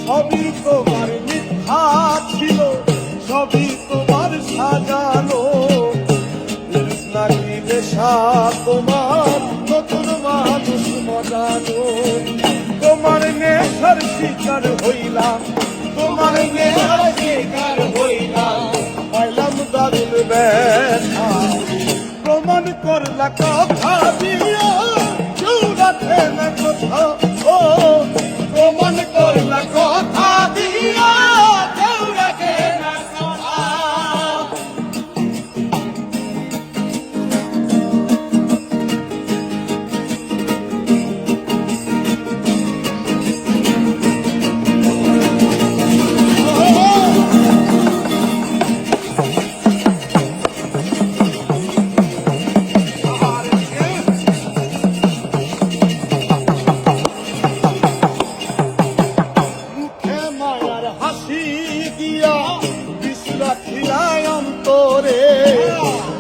সবই তোমার মিথ্যা ছিল, সবই তোমার সাজানো, নাকি নেশা তোমার নতুন মানুষ মজানো। তোমার নেশার শিকার হইলাম, তোমার নেশার শিকার হইলাম, পাইলাম দারুণ ব্যথা। প্রমাণ করলা কথা দিয়া কেউ রাখে না কথা, ও প্রমাণ করলা কথা দিয়া কেউ রাখে না কথা।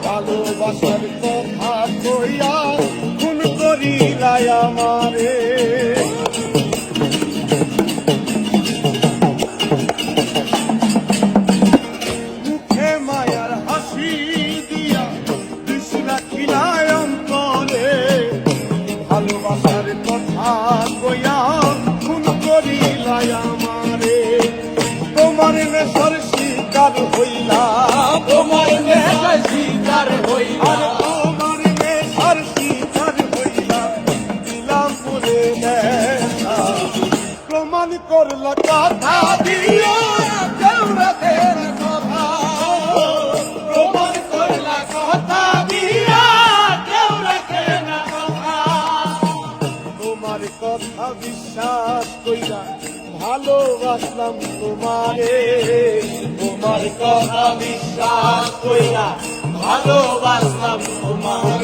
ভালোবাসার কথা কইয়া খুন করিলাই আমারে। মুখে মায়ার হাসি দিয়া বিষ রাখিলাই অন্তরে, ভালোবাসার কথা কইয়া খুন করিলাই আমারে। তোমার নেশার শিকার হইলাম, তোমার নেশার শিকার হইলাম, তোমার নেশার শিকার হইলাম, দিলাম পুরে নেশা। প্রমাণ করলা কথা দিয়া কেউ রাখে না কথা, প্রমাণ করলা কথা দিয়া কেউ রাখে না কথা। তোমার কথা বিশ্বাস কইরা ভালোবাসলাম তোমারে, তোমার কথা বিশ্বাস কইরা ভালোবাসলাম তোমার।